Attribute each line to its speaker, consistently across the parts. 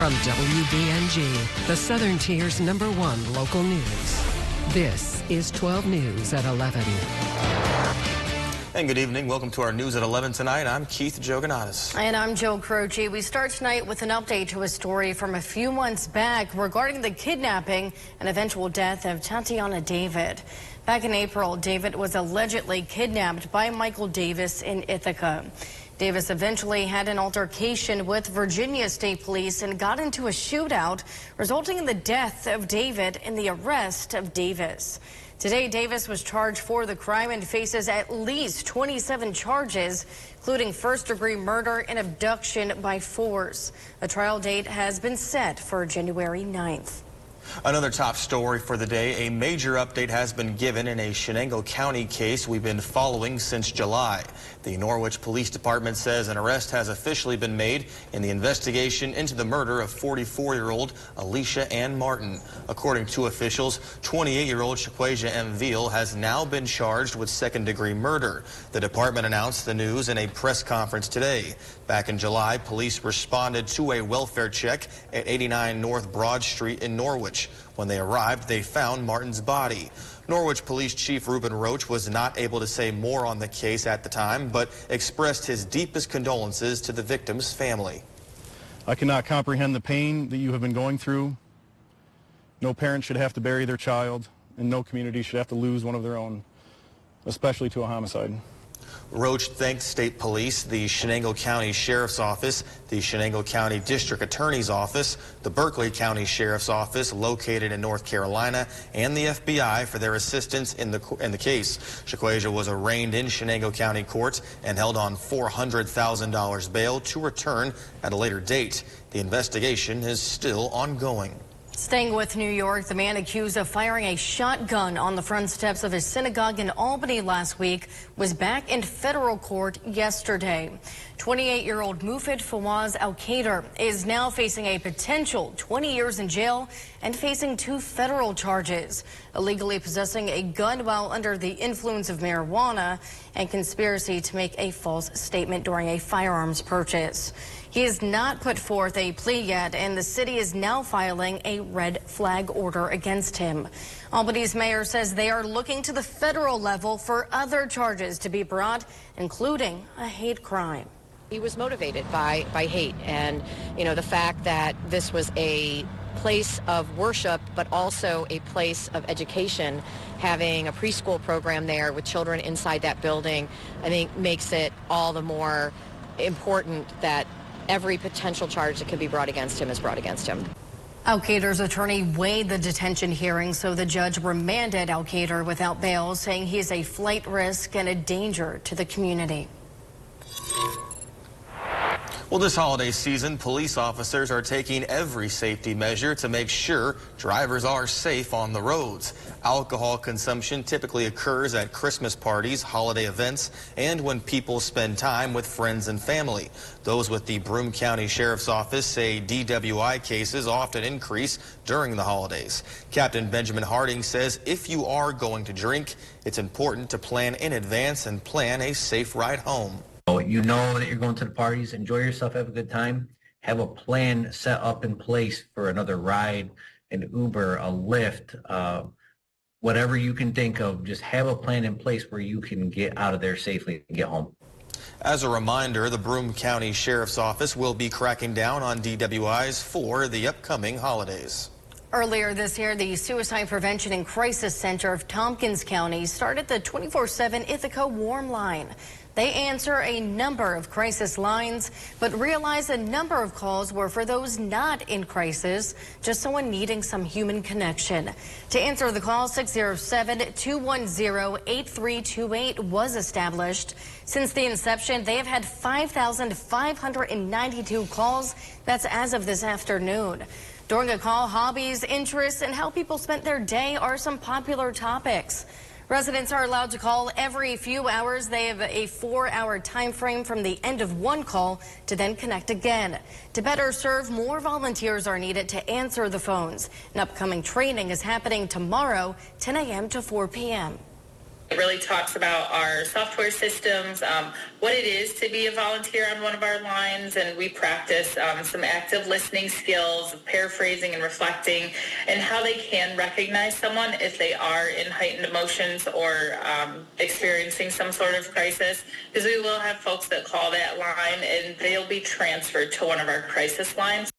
Speaker 1: From WBNG, the Southern Tier's #1 local news. This is 12 News at 11.
Speaker 2: And good evening. Welcome to our News at 11 tonight. I'm Keith Joganatis.
Speaker 3: And I'm Jill Croce. We start tonight with an update to a story from a few months back regarding the kidnapping and eventual death of Tatiana David. Back in April, David was allegedly kidnapped by Michael Davis in Ithaca. Davis eventually had an altercation with Virginia State Police and got into a shootout, resulting in the death of David and the arrest of Davis. Today, Davis was charged for the crime and faces at least 27 charges, including first-degree murder and abduction by force. A trial date has been set for January 9th.
Speaker 2: Another top story for the day. A major update has been given in a Shenango County case we've been following since July. The Norwich Police Department says an arrest has officially been made in the investigation into the murder of 44-year-old Alicia Ann Martin. According to officials, 28-year-old Croce A has now been charged with second-degree murder. The department announced the news in a press conference today. Back in July, police responded to a welfare check at 89 North Broad Street in Norwich. When they arrived, they found Martin's body. Norwich Police Chief Reuben Roach was not able to say more on the case at the time, but expressed his deepest condolences to the victim's family.
Speaker 4: I cannot comprehend the pain that you have been going through. No parent should have to bury their child, and no community should have to lose one of their own, especially to a homicide.
Speaker 2: Roach thanked state police, the Shenango County Sheriff's Office, the Shenango County District Attorney's Office, the Berkeley County Sheriff's Office located in North Carolina, and the FBI for their assistance in the case. Croce was arraigned in Shenango County courts and held on $400,000 bail to return at a later date. The investigation is still ongoing.
Speaker 3: Staying with New York, the man accused of firing a shotgun on the front steps of his synagogue in Albany last week was back in federal court yesterday. 28-year-old Mufid Fawaz Al-Qader is now facing a potential 20 years in jail and facing 2 federal charges: illegally possessing a gun while under the influence of marijuana and conspiracy to make a false statement during a firearms purchase. He has not put forth a plea yet, and the city is now filing a red flag order against him. Albany's mayor says they are looking to the federal level for other charges to be brought, including a hate crime.
Speaker 5: He was motivated by hate, and the fact that this was a place of worship but also a place of education, having a preschool program there with children inside that building, I think makes it all the more important that every potential charge that could be brought against him is brought against him.
Speaker 3: Al-Qader's attorney weighed the detention hearing, so the judge remanded Al-Qader without bail, saying he is a flight risk and a danger to the community.
Speaker 2: Well, this holiday season, police officers are taking every safety measure to make sure drivers are safe on the roads. Alcohol consumption typically occurs at Christmas parties, holiday events, and when people spend time with friends and family. Those with the Broome County Sheriff's Office say DWI cases often increase during the holidays. Captain Benjamin Harding says if you are going to drink, it's important to plan in advance and plan a safe ride home.
Speaker 6: You know that you're going to the parties, enjoy yourself, have a good time, have a plan set up in place for another ride, an Uber, a Lyft, whatever you can think of. Just have a plan in place where you can get out of there safely and get home.
Speaker 2: As a reminder, the Broome County Sheriff's Office will be cracking down on DWIs for the upcoming holidays.
Speaker 3: Earlier this year, the Suicide Prevention and Crisis Center of Tompkins County started the 24/7 Ithaca Warm Line. They answer a number of crisis lines, but realized a number of calls were for those not in crisis, just someone needing some human connection. To answer the call, 607-210-8328 was established. Since the inception, they have had 5,592 calls. That's as of this afternoon. During a call, hobbies, interests, and how people spent their day are some popular topics. Residents are allowed to call every few hours. They have a 4-hour time frame from the end of one call to then connect again. To better serve, more volunteers are needed to answer the phones. An upcoming training is happening tomorrow, 10 a.m. to 4 p.m.
Speaker 7: It really talks about our software systems, what it is to be a volunteer on one of our lines, and we practice some active listening skills, paraphrasing and reflecting, and how they can recognize someone if they are in heightened emotions or experiencing some sort of crisis, because we will have folks that call that line and they'll be transferred to one of our crisis lines.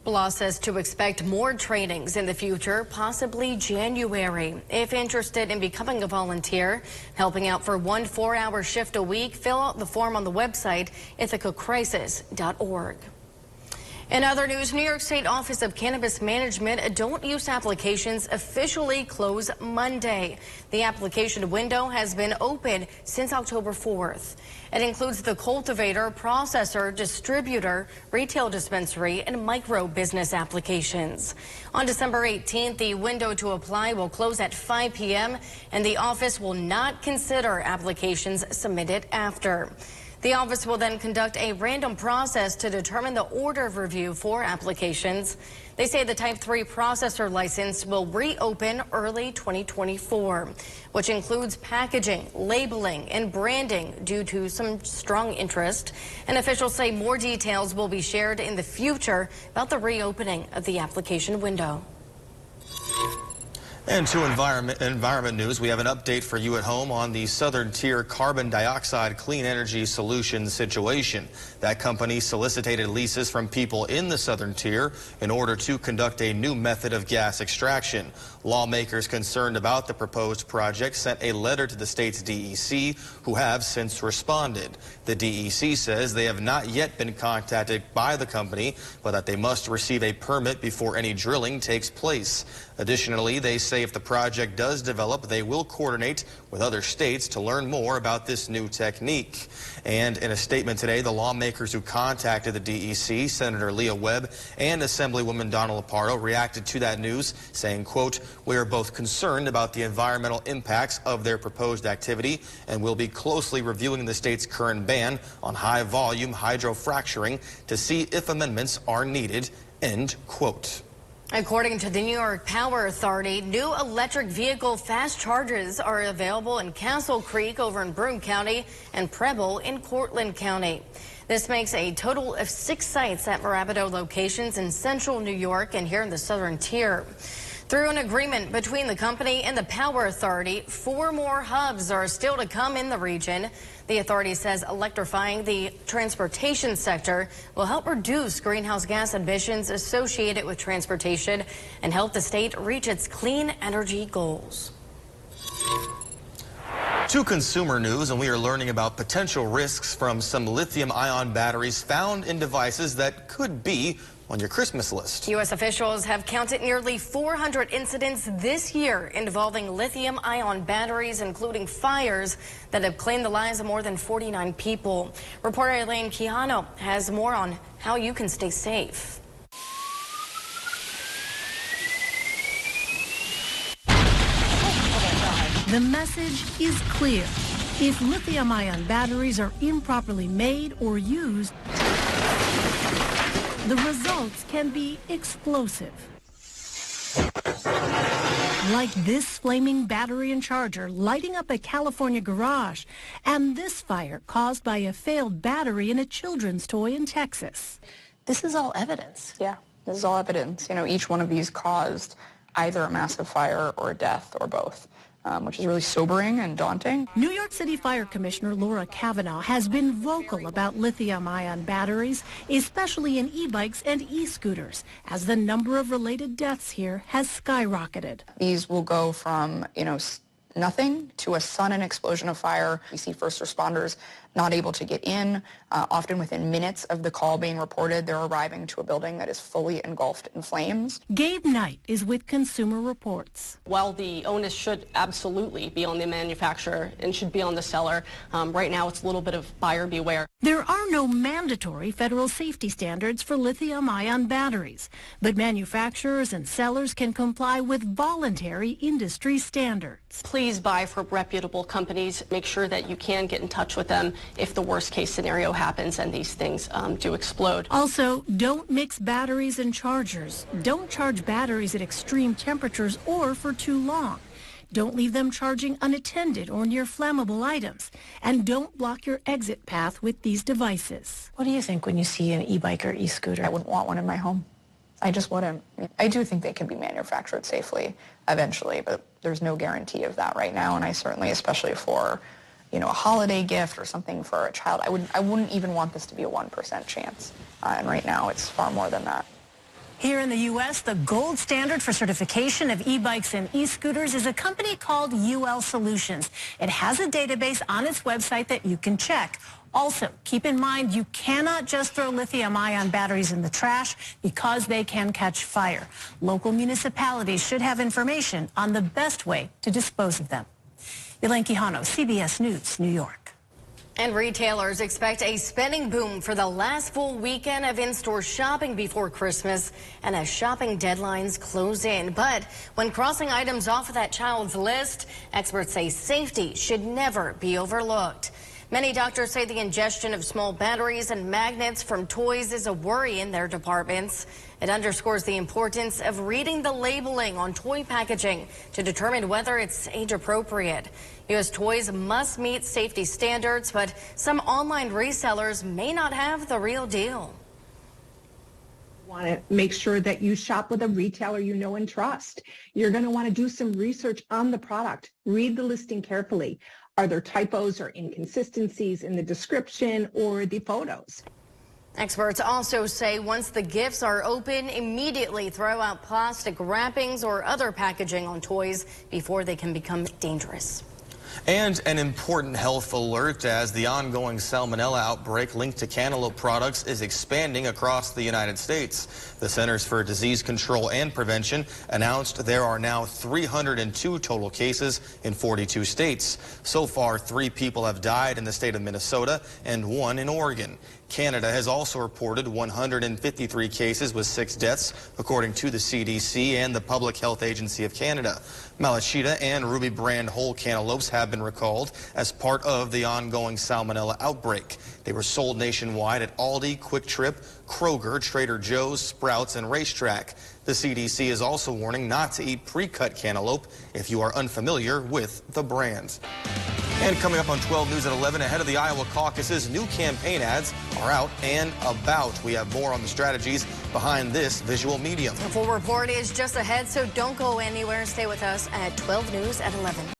Speaker 3: Blah says to expect more trainings in the future, possibly January. If interested in becoming a volunteer, helping out for 1 4-hour shift a week, fill out the form on the website, ithacacrisis.org. In other news, New York State Office of Cannabis Management adult use applications officially close Monday. The application window has been open since October 4th. It includes the cultivator, processor, distributor, retail dispensary, and micro business applications. On December 18th, the window to apply will close at 5 p.m., and the office will not consider applications submitted after. The office will then conduct a random process to determine the order of review for applications. They say the Type 3 processor license will reopen early 2024, which includes packaging, labeling, and branding due to some strong interest. And officials say more details will be shared in the future about the reopening of the application window.
Speaker 2: And to environment news, we have an update for you at home on the Southern Tier Carbon Dioxide Clean Energy Solutions situation. That company solicited leases from people in the Southern Tier in order to conduct a new method of gas extraction. Lawmakers concerned about the proposed project sent a letter to the state's DEC, who have since responded. The DEC says they have not yet been contacted by the company, but that they must receive a permit before any drilling takes place. Additionally, they say if the project does develop, they will coordinate with other states to learn more about this new technique. And in a statement today, the lawmakers who contacted the DEC, Senator Leah Webb and Assemblywoman Donna Lapardo, reacted to that news, saying, quote, "We are both concerned about the environmental impacts of their proposed activity and will be closely reviewing the state's current ban on high-volume hydrofracturing to see if amendments are needed," end quote.
Speaker 3: According to the New York Power Authority, new electric vehicle fast chargers are available in Castle Creek over in Broome County and Preble in Cortland County. This makes a total of 6 sites at Rapido locations in central New York and here in the Southern Tier. Through an agreement between the company and the Power Authority, 4 more hubs are still to come in the region. The authority says electrifying the transportation sector will help reduce greenhouse gas emissions associated with transportation and help the state reach its clean energy goals.
Speaker 2: To consumer news, and we are learning about potential risks from some lithium-ion batteries found in devices that could be on your Christmas list. U.S.
Speaker 3: officials have counted nearly 400 incidents this year involving lithium-ion batteries, including fires that have claimed the lives of more than 49 people. Reporter Elaine Quijano has more on how you can stay safe.
Speaker 8: The message is clear. If lithium-ion batteries are improperly made or used, the results can be explosive. Like this flaming battery and charger lighting up a California garage, and this fire caused by a failed battery in a children's toy in Texas.
Speaker 9: This is all evidence. Yeah, this is all evidence. You know, each one of these caused either a massive fire or a death or both. Which is really sobering and daunting.
Speaker 8: New York City Fire Commissioner Laura Kavanaugh has been vocal about lithium-ion batteries, especially in e-bikes and e-scooters, as the number of related deaths here has skyrocketed.
Speaker 9: These will go from, nothing to a sudden explosion of fire. We see first responders not able to get in. Often within minutes of the call being reported, they're arriving to a building that is fully engulfed in flames.
Speaker 8: Gabe Knight is with Consumer Reports.
Speaker 10: While the onus should absolutely be on the manufacturer and should be on the seller, right now it's a little bit of buyer beware.
Speaker 8: There are no mandatory federal safety standards for lithium-ion batteries, but manufacturers and sellers can comply with voluntary industry standards.
Speaker 10: Please buy from reputable companies. Make sure that you can get in touch with them if the worst case scenario happens and these things do explode.
Speaker 8: Also, don't mix batteries and chargers. Don't charge batteries at extreme temperatures or for too long. Don't leave them charging unattended or near flammable items. And don't block your exit path with these devices.
Speaker 11: What do you think when you see an e-bike or e-scooter?
Speaker 9: I wouldn't want one in my home. I just wouldn't. I do think they can be manufactured safely eventually, but there's no guarantee of that right now. And I certainly, especially for, a holiday gift or something for a child, I wouldn't even want this to be a 1% chance. And right now it's far more than that.
Speaker 8: Here in the U.S., the gold standard for certification of e-bikes and e-scooters is a company called UL Solutions. It has a database on its website that you can check. Also, keep in mind you cannot just throw lithium-ion batteries in the trash because they can catch fire. Local municipalities should have information on the best way to dispose of them. Elaine Quijano, CBS News, New York.
Speaker 3: And retailers expect a spending boom for the last full weekend of in-store shopping before Christmas and as shopping deadlines close in. But when crossing items off of that child's list, experts say safety should never be overlooked. Many doctors say the ingestion of small batteries and magnets from toys is a worry in their departments. It underscores the importance of reading the labeling on toy packaging to determine whether it's age appropriate. U.S. toys must meet safety standards, but some online resellers may not have the real deal.
Speaker 12: Want to make sure that you shop with a retailer you know and trust. You're going to want to do some research on the product. Read the listing carefully. Are there typos or inconsistencies in the description or the photos?
Speaker 3: Experts also say once the gifts are open, immediately throw out plastic wrappings or other packaging on toys before they can become dangerous.
Speaker 2: And an important health alert as the ongoing salmonella outbreak linked to cantaloupe products is expanding across the United States. The Centers for Disease Control and Prevention announced there are now 302 total cases in 42 states. So far, 3 people have died in the state of Minnesota and 1 in Oregon. Canada has also reported 153 cases with 6 deaths, according to the CDC and the Public Health Agency of Canada. Malachita and Ruby brand whole cantaloupes have been recalled as part of the ongoing salmonella outbreak. They were sold nationwide at Aldi, Quick Trip, Kroger, Trader Joe's, Sprouts, and Racetrack. The CDC is also warning not to eat pre-cut cantaloupe if you are unfamiliar with the brand. And coming up on 12 News at 11, ahead of the Iowa caucuses, new campaign ads are out and about. We have more on the strategies behind this visual medium.
Speaker 3: The full report is just ahead, so don't go anywhere. Stay with us at 12 News at 11.